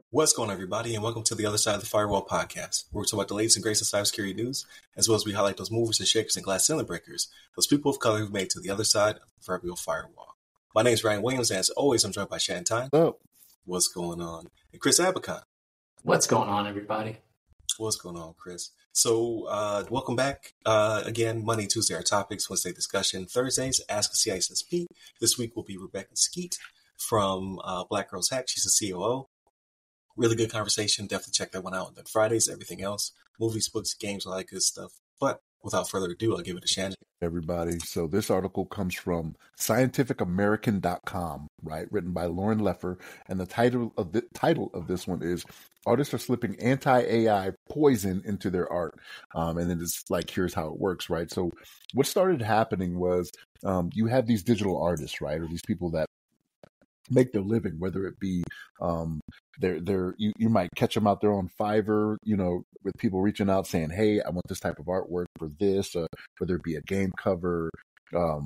What's going on, everybody, and welcome to the Other Side of the Firewall podcast, where we talk about the latest and greatest of cybersecurity news, as well as we highlight those movers and shakers and glass ceiling breakers, those people of color who've made it to the other side of the proverbial firewall. My name is Ryan Williams, and as always, I'm joined by Shannon Tyne. Hello. What's going on? And Chris Abacon. What's going on, everybody? What's going on, Chris? So, welcome back. Again, Monday, Tuesday, our topics, Wednesday, discussion. Thursdays, Ask a CISSP. This week will be Rebecca Skeet from Black Girls Hack. She's a COO. Really good conversation. Definitely check that one out. And then Fridays, everything else, movies, books, games, all that good stuff. But without further ado, I'll give it to Shannon. Everybody. So this article comes from scientificamerican.com, right? Written by Lauren Leffer. And the title of this one is Artists Are Slipping Anti-AI Poison into Their Art. And then it's like, here's how it works, right? So what started happening was you have these digital artists, right? Or these people that make their living, whether it be you might catch them out there on Fiverr, with people reaching out saying, hey, I want this type of artwork for this, whether it be a game cover, or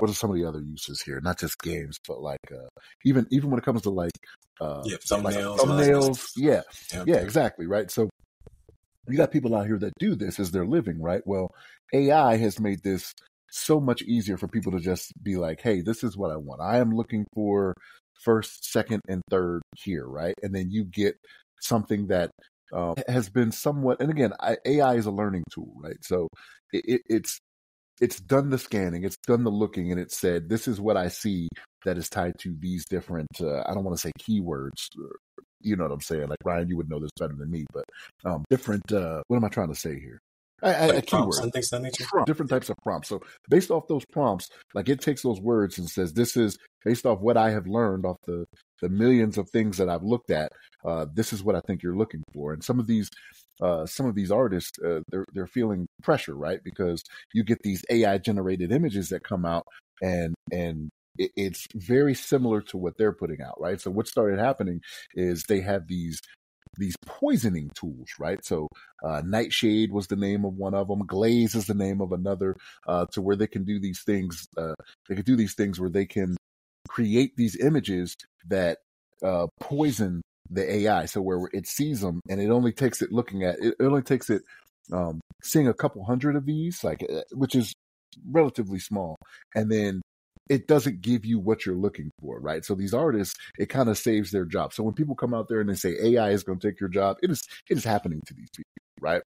what are some of the other uses here? Not just games, but like even when it comes to thumbnails. Yeah, exactly, right. So you got people out here that do this as their living, right? Well, AI has made this so much easier for people to just be like, hey, this is what I want. I am looking for first, second, and third here, right? And then you get something that has been somewhat, and again, AI is a learning tool, right? So it's done the scanning, it's done the looking, and it said, this is what I see that is tied to these different, I don't want to say keywords, you know what I'm saying? Like, Ryan, you would know this better than me, but different, what am I trying to say here? A keyword. Different types of prompts. So based off those prompts, like it takes those words and says, this is based off what I have learned off the millions of things that I've looked at. This is what I think you're looking for. And some of these artists, they're feeling pressure, right? Because you get these AI generated images that come out and it's very similar to what they're putting out, right? So what started happening is they have these poisoning tools, right? So Nightshade was the name of one of them. Glaze is the name of another, to where they can do these things. They can do these things where they can create these images that poison the AI. So where it sees them, and it only takes it seeing a couple hundred of these, which is relatively small, and then it doesn't give you what you're looking for, right? So these artists, it kind of saves their job. So when people come out there and they say AI is going to take your job, it is happening to these people, right?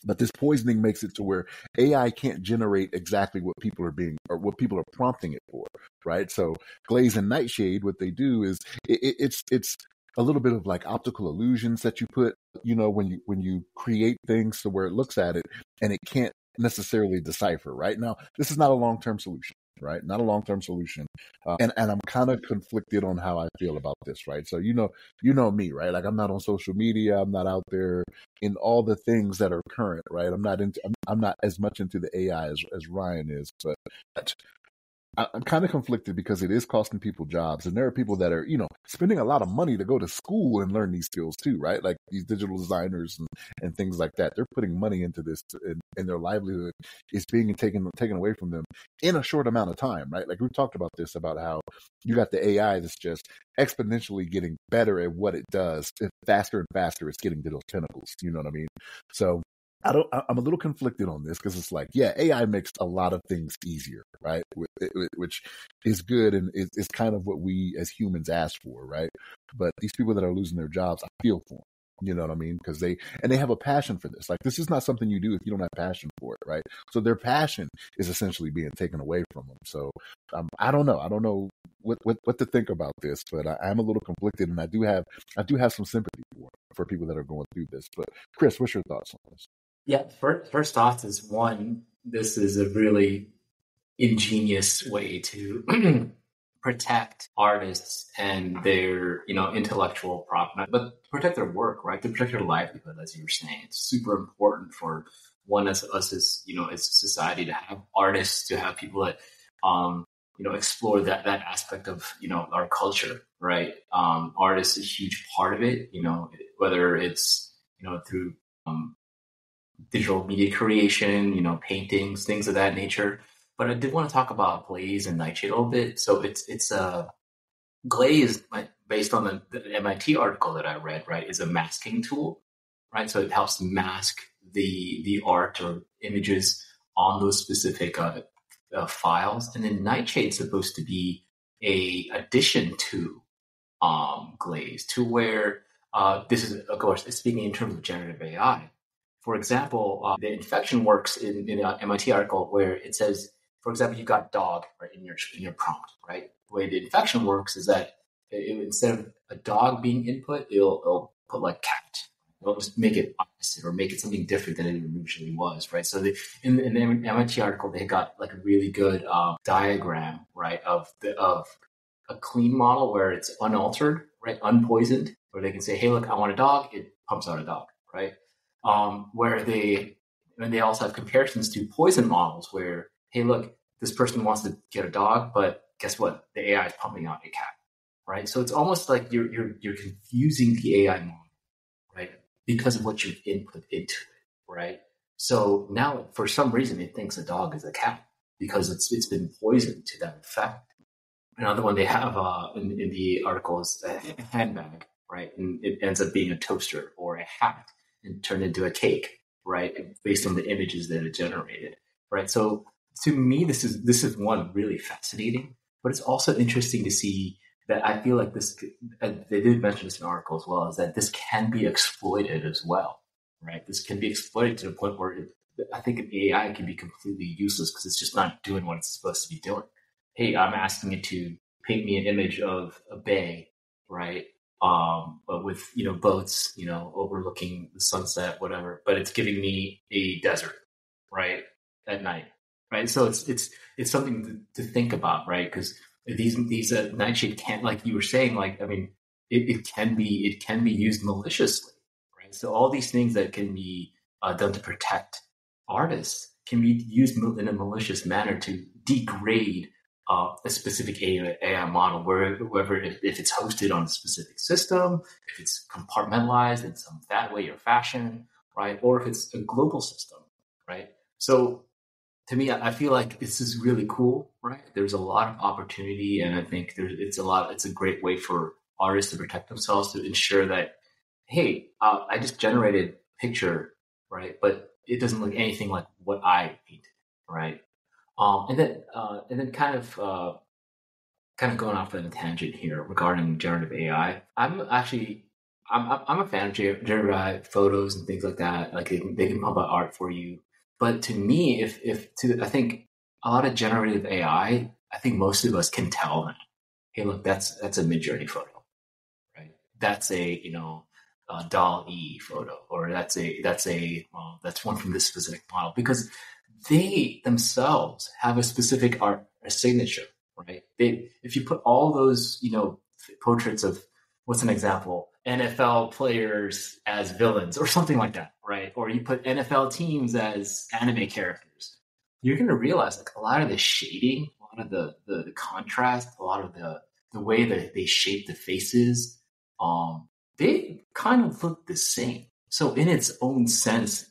But this poisoning makes it to where AI can't generate exactly what people are prompting it for, right? So Glaze and Nightshade, what they do is it's a little bit of like optical illusions that you put, when you create things to where it looks at it and it can't necessarily decipher, right? Now, this is not a long-term solution. Right, not a long-term solution, and I'm kind of conflicted on how I feel about this. Right, so you know me, right? Like I'm not on social media, I'm not out there in all the things that are current. Right, I'm not as much into the AI as Ryan is, but I'm kind of conflicted because it is costing people jobs, and there are people that are, spending a lot of money to go to school and learn these skills too, right? Like these digital designers and things like that. They're putting money into this, and their livelihood is being taken away from them in a short amount of time, right? Like we've talked about this, about how you got the AI that's just exponentially getting better at what it does. Faster and faster, it's getting to those tentacles. You know what I mean? So I'm a little conflicted on this because it's like, yeah, AI makes a lot of things easier, right? Which is good and is kind of what we as humans ask for, right? But these people that are losing their jobs, I feel for them. You know what I mean? Because they have a passion for this. Like this is not something you do if you don't have passion for it, right? So their passion is essentially being taken away from them. So I don't know. I don't know what to think about this, but I'm a little conflicted, and I do have some sympathy for people that are going through this. But Chris, what's your thoughts on this? Yeah, first off is one, this is a really ingenious way to protect artists and their, intellectual property, but protect their work, right? To protect their livelihood, as you were saying. It's super important for one as us as, as a society to have artists, to have people that, explore that aspect of, our culture, right? Art is a huge part of it, whether it's, through digital media creation, paintings, things of that nature. But I did want to talk about Glaze and Nightshade a little bit. So it's Glaze, based on the MIT article that I read, right, is a masking tool, right? So it helps mask the art or images on those specific files. And then Nightshade's supposed to be a addition to Glaze, to where this is, of course, speaking in terms of generative AI. For example, the infection works in an MIT article where it says, for example, you got dog right in your prompt, right? The way the infection works is that instead of a dog being input, it'll put like cat. It'll just make it opposite or make it something different than it originally was, right? So in the MIT article, they got like a really good diagram, right, of a clean model where it's unaltered, right, unpoisoned, where they can say, hey, look, I want a dog. It pumps out a dog, right? Where they also have comparisons to poison models where, hey, look, this person wants to get a dog, but guess what? The AI is pumping out a cat, right? So it's almost like you're confusing the AI model, right? Because of what you've input into it, right? So now, for some reason, it thinks a dog is a cat because it's been poisoned to that effect. Another one they have in the article is a handbag, right? And it ends up being a toaster or a hat and turned into a cake, right? Based on the images that it generated, right? So to me, this is one really fascinating, but it's also interesting to see that I feel like this, they did mention this in an article as well, is that this can be exploited as well, right? This can be exploited to the point where I think an AI can be completely useless because it's just not doing what it's supposed to be doing. Hey, I'm asking it to paint me an image of a bay, right? But with, boats, overlooking the sunset, whatever, but it's giving me a desert, right? At night, right? So it's something to think about, right? Because these Nightshade can't, like you were saying, like, I mean, it can be used maliciously, right? So all these things that can be done to protect artists can be used in a malicious manner to degrade a specific AI model, wherever if it's hosted on a specific system, if it's compartmentalized in some that way or fashion, right? Or if it's a global system, right? So to me, I feel like this is really cool, right? There's a lot of opportunity, and I think it's a great way for artists to protect themselves, to ensure that, hey, I just generated a picture, right? But it doesn't look anything like what I painted, right? And then kind of going off on a tangent here regarding generative AI. I'm a fan of generative AI photos and things like that. Like they can pump out art for you. But to me, I think a lot of generative AI, I think most of us can tell that, hey, look, that's a Midjourney photo, right? That's a DALL-E photo, or that's one from this specific model, because they themselves have a specific art signature, right? If you put all those, portraits of, what's an example, NFL players as villains or something like that, right? Or you put NFL teams as anime characters, you're going to realize like a lot of the shading, a lot of the contrast, a lot of the way that they shape the faces, they kind of look the same. So in its own sense,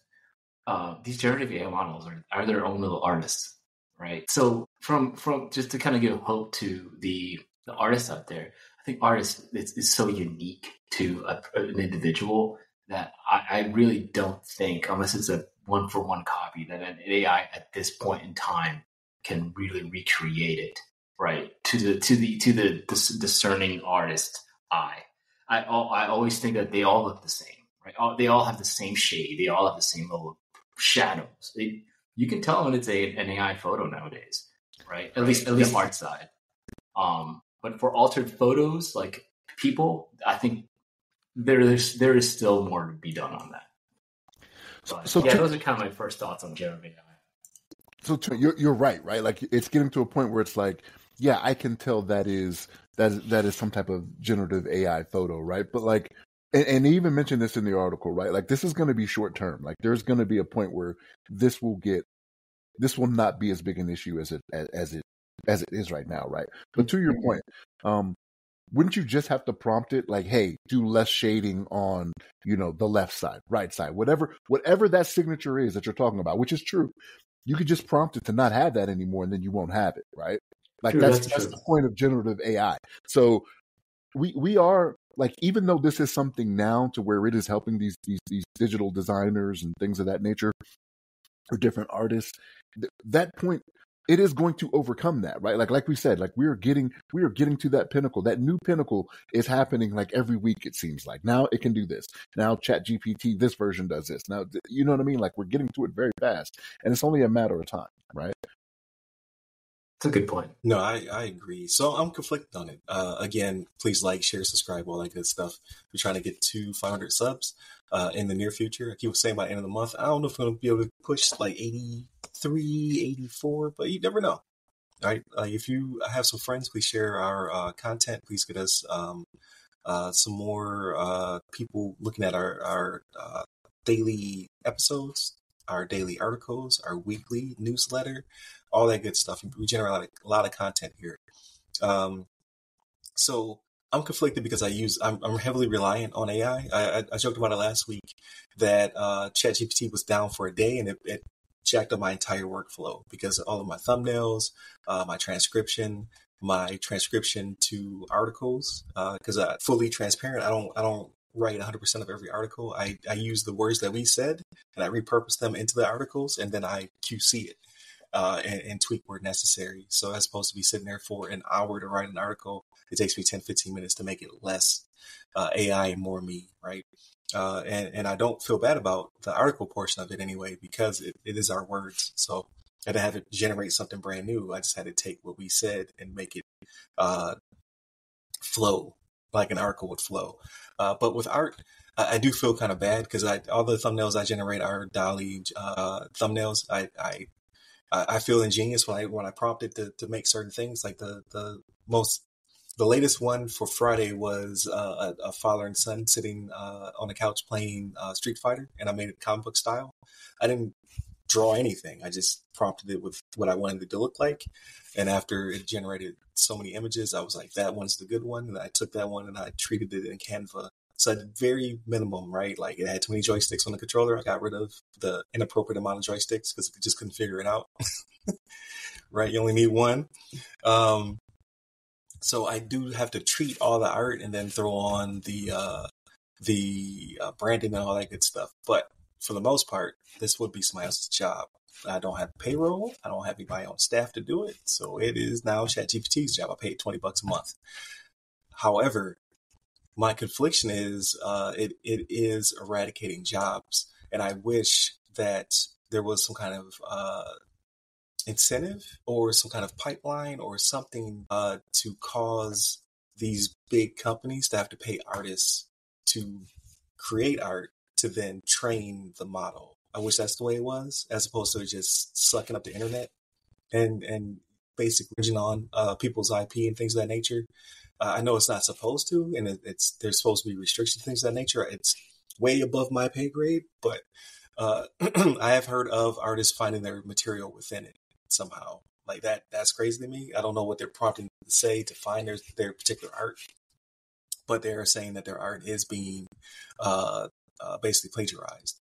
these generative AI models are their own little artists, right? So from just to kind of give hope to the artists out there, I think artists is so unique to an individual that I really don't think, unless it's a one-for-one copy, that an AI at this point in time can really recreate it, right? To the discerning artist eye. I always think that they all look the same, right? They all have the same shade. They all have the same little shadows. You can tell when it's an AI photo nowadays, right? At least art side. But for altered photos, like people, I think there is still more to be done on that. But, those are kind of my first thoughts on generative AI. So you're right? Like it's getting to a point where it's like, yeah, I can tell that is some type of generative AI photo, right? But like, and they even mentioned this in the article, right? Like this is going to be short term. Like there's going to be a point where this will not be as big an issue as it is right now, right? But to your point, wouldn't you just have to prompt it like, hey, do less shading on, the left side, right side, whatever that signature is that you're talking about, which is true. You could just prompt it to not have that anymore, and then you won't have it, right? Like True, that's true. the point of generative AI. So we are like, even though this is something now to where it is helping these digital designers and things of that nature, or different artists, that point, it is going to overcome that, right? Like we said, like we are getting to that pinnacle. That new pinnacle is happening like every week, it seems like. Now it can do this. Now ChatGPT, this version does this. Now, you know what I mean? Like we're getting to it very fast, and it's only a matter of time, right? That's a good point. No, I agree. So I'm conflicted on it. Again, please like, share, subscribe, all that good stuff. We're trying to get to 500 subs in the near future. I keep saying by the end of the month. I don't know if we're going to be able to push like 83, 84, but you never know. All right. If you have some friends, please share our content. Please get us some more people looking at our daily episodes, our daily articles, our weekly newsletter, all that good stuff. We generate a lot of content here. So I'm conflicted because I'm heavily reliant on AI. I joked about it last week that ChatGPT was down for a day, and it jacked up my entire workflow because all of my thumbnails, my transcription to articles. Because fully transparent, I don't write 100% of every article. I use the words that we said and I repurpose them into the articles, and then I QC it and tweak where necessary. So as opposed to be sitting there for an hour to write an article, it takes me 10, 15 minutes to make it less AI and more me, right? And I don't feel bad about the article portion of it anyway, because it is our words. So I didn't have to generate something brand new. I just had to take what we said and make it flow like an article would flow. But with art, I do feel kind of bad because all the thumbnails I generate are DALL-E thumbnails. I feel ingenious when I prompt it to make certain things. Like the latest one for Friday was a father and son sitting on the couch playing Street Fighter, and I made it comic book style. I didn't draw anything. I just prompted it with what I wanted it to look like. And after it generated so many images, I was like, that one's the good one. And I took that one and I treated it in Canva. So I did very minimum, right? Like it had too many joysticks on the controller. I got rid of the inappropriate amount of joysticks because I just couldn't figure it out. Right? You only need one. So I do have to treat all the art and then throw on the branding and all that good stuff. But for the most part, this would be somebody else's job. I don't have payroll. I don't have anybody on staff to do it. So it is now ChatGPT's job. I paid $20 a month. However, my confliction is it is eradicating jobs. And I wish that there was some kind of incentive or some kind of pipeline or something to cause these big companies to have to pay artists to create art to then train the model. I wish that's the way it was, as opposed to just sucking up the internet and basically bridging on people's IP and things of that nature. I know it's not supposed to, and there's supposed to be restrictions, things of that nature. It's way above my pay grade, but I have heard of artists finding their material within it somehow. Like that's crazy to me. I don't know what they're prompting to say to find their particular art, but they're saying that their art is being basically plagiarized.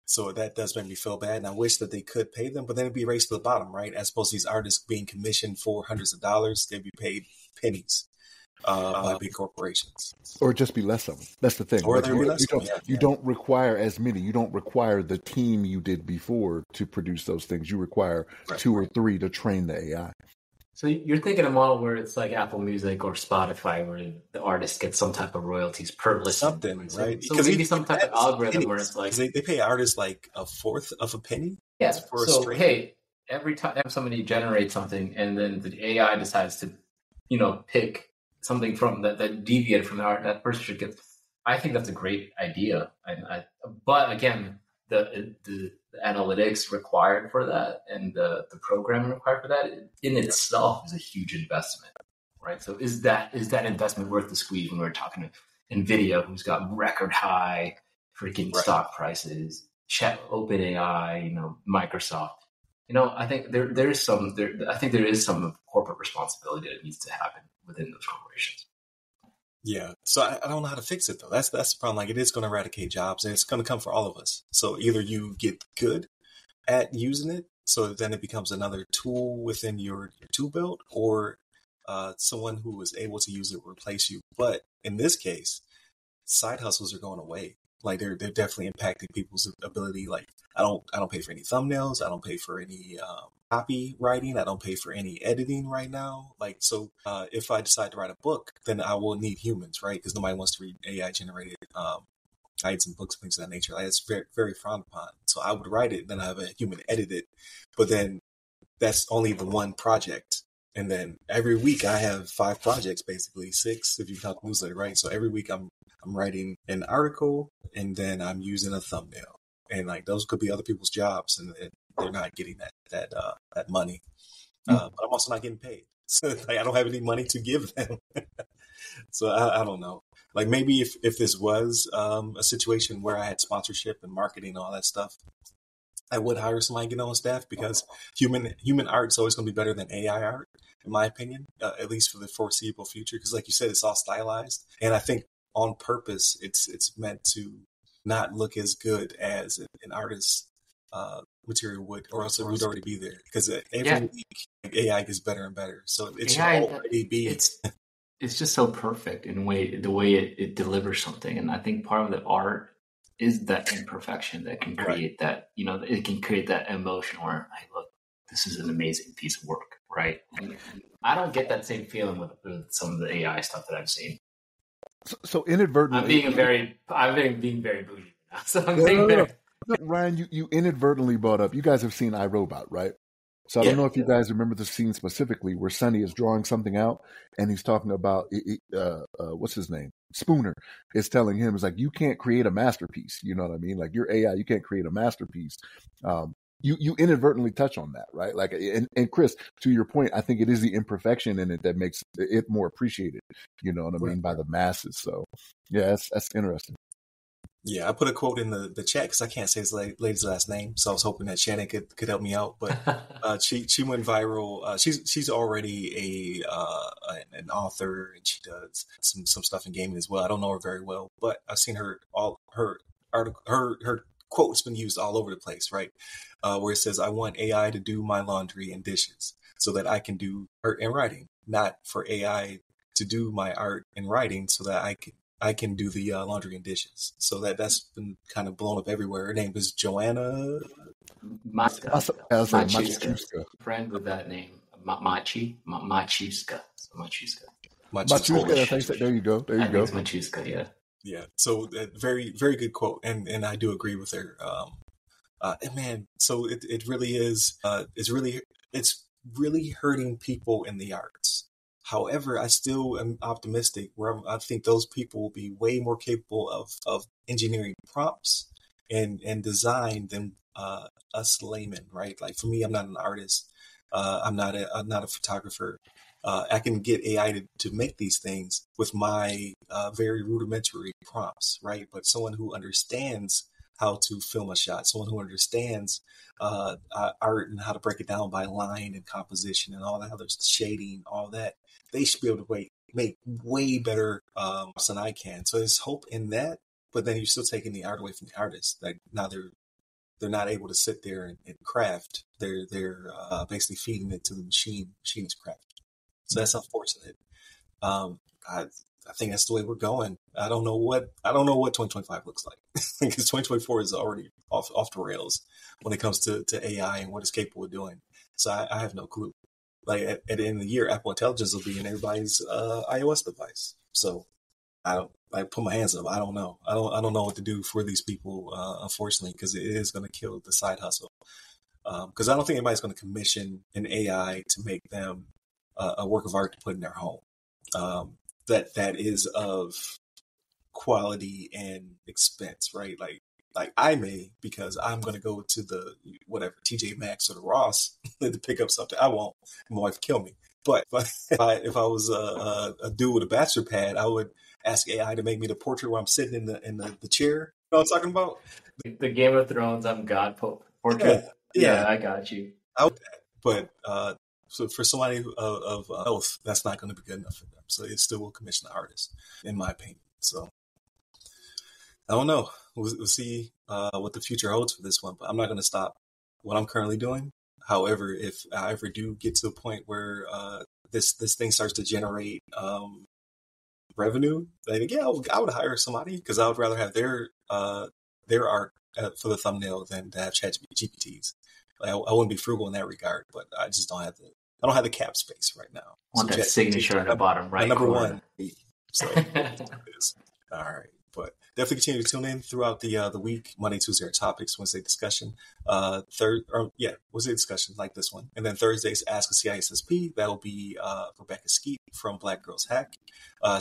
So that does make me feel bad, and I wish that they could pay them, but then it'd be raised to the bottom, right? As opposed to these artists being commissioned for hundreds of dollars, they'd be paid pennies by big corporations. Or just be less of them. That's the thing. Or like you don't require as many. You don't require the team you did before to produce those things. You require 2 or 3 to train the AI. So you're thinking a model where it's like Apple Music or Spotify, where the artist gets some type of royalties per listen. Something, right? So maybe some type of algorithm where it's like... They pay artists like a fourth of a penny? Yeah, so hey, every time somebody generates something and then the AI decides to, pick something from that deviated from the art, that person should get... I think that's a great idea. But again, the analytics required for that and the programming required for that in itself is a huge investment, right? So is that investment worth the squeeze when we're talking to NVIDIA, who's got record high freaking stock prices, OpenAI, Microsoft? I think there is some corporate responsibility that needs to happen within those corporations. Yeah. So I don't know how to fix it though. That's the problem. Like it is going to eradicate jobs and it's going to come for all of us. So either you get good at using it So then it becomes another tool within your tool belt, or someone who is able to use it will replace you. But in this case, side hustles are going away. Like they're definitely impacting people's ability. Like I don't pay for any thumbnails. I don't pay for any copywriting. I don't pay for any editing right now. Like so, if I decide to write a book, then I will need humans, right? Because nobody wants to read AI generated guides and books and things of that nature. Like it's very very frowned upon. So I would write it, then I have a human edit it, but then that's only the one project. And then every week I have 5 projects, basically 6 if you count the newsletter, right? So every week I'm writing an article and then I'm using a thumbnail, and like those could be other people's jobs, and they're not getting that money. But I'm also not getting paid, so like, I don't have any money to give them. So I don't know. Like maybe if this was a situation where I had sponsorship and marketing and all that stuff, I would hire somebody to get on staff, because human art is always going to be better than AI art, in my opinion, at least for the foreseeable future. Because, like you said, it's all stylized, and I think on purpose, it's meant to not look as good as an artist's material would, or else it would already be there. Because every week, like, AI gets better and better, so it should already be. It's just so perfect in the way it delivers something, and I think part of the art is that imperfection that can create that, it can create that emotion where, hey, look, this is an amazing piece of work, right? And I don't get that same feeling with some of the AI stuff that I've seen. So inadvertently, I'm being very bougie now. So I'm being very. Ryan, you inadvertently brought up, you guys have seen iRobot, right? So I don't know if you guys remember the scene specifically where Sonny is drawing something out and he's talking about, what's his name? Spooner is telling him, it's like, you can't create a masterpiece. You know what I mean? Like, your AI, you can't create a masterpiece. You inadvertently touch on that, right? Like, and Chris, to your point, I think it is the imperfection in it that makes it more appreciated, you know what I mean, by the masses. So yeah, that's interesting. Yeah, I put a quote in the chat because I can't say his lady's last name, so I was hoping that Shannon could help me out. But she went viral. She's already an author, and she does some stuff in gaming as well. I don't know her very well, but I've seen her article, her quote's been used all over the place, right? Where it says, "I want AI to do my laundry and dishes so that I can do art and writing, not for AI to do my art and writing so that I can do the laundry and dishes." So that's been kind of blown up everywhere. Her name is Joanna Machuska. Friend with that name, Machuska. Machuska. There you go. There you go. Machuska. Yeah. Yeah. So very very good quote, and I do agree with her. And man, so it really is. It's really hurting people in the arts. However, I still am optimistic where I think those people will be way more capable of engineering prompts and design than us laymen, right? Like for me, I'm not an artist. I'm not a photographer. I can get AI to make these things with my very rudimentary prompts, right? But someone who understands how to film a shot, someone who understands art and how to break it down by line and composition and all that other shading, all that, they should be able to make way better than I can. So there's hope in that, but then you're still taking the art away from the artist. Like now they're not able to sit there and craft. They're basically feeding it to the machine's craft. So that's unfortunate. I think that's the way we're going. I don't know what 2025 looks like, because 2024 is already off the rails when it comes to AI and what it's capable of doing. So I have no clue. Like at the end of the year, Apple Intelligence will be in everybody's iOS device. So I put my hands up. I don't know. I don't know what to do for these people, unfortunately, because it is going to kill the side hustle. Because I don't think anybody's going to commission an AI to make them a work of art to put in their home. That is of quality and expense, right? Like I may, because I'm going to go to the whatever TJ Maxx or the Ross to pick up something. I won't. My wife will kill me. But if I was a dude with a bachelor pad, I would ask AI to make me the portrait where I'm sitting in the chair. You know what I'm talking about? The Game of Thrones, I'm God portrait. Yeah, I got you. I would, but so for somebody of health, that's not going to be good enough for them. So it still will commission the artist, in my opinion. So I don't know. We'll see what the future holds for this one. But I'm not going to stop what I'm currently doing However, if I ever do get to a point where this thing starts to generate revenue, then yeah, I would hire somebody because I would rather have their art for the thumbnail than to have ChatGPT's. I wouldn't be frugal in that regard, but I just don't have the cap space right now. Want that signature in the bottom right number corner. one. So all right. But definitely continue to tune in throughout the week. Monday, Tuesday are topics, Wednesday discussion. Wednesday discussion like this one. And then Thursdays, Ask a CISSP. That'll be Rebecca Skeet from Black Girls Hack.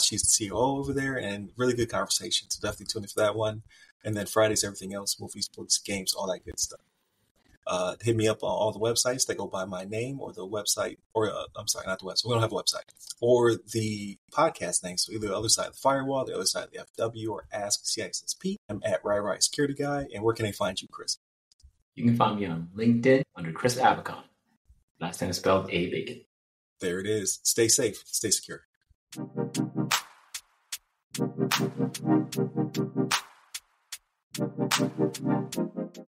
She's the COO over there, and really good conversation. So definitely tune in for that one. And then Fridays, everything else, movies, books, games, all that good stuff. Hit me up on all the websites that go by my name or the website, or I'm sorry, not the website. We don't have a website. Or the podcast name. So either the other side of the firewall, the other side of the FW, or Ask CISSP. I'm at Rai Security Guy. And where can they find you, Chris? You can find me on LinkedIn under Chris Abacon. Last name is spelled A-Bacon. There it is. Stay safe. Stay secure.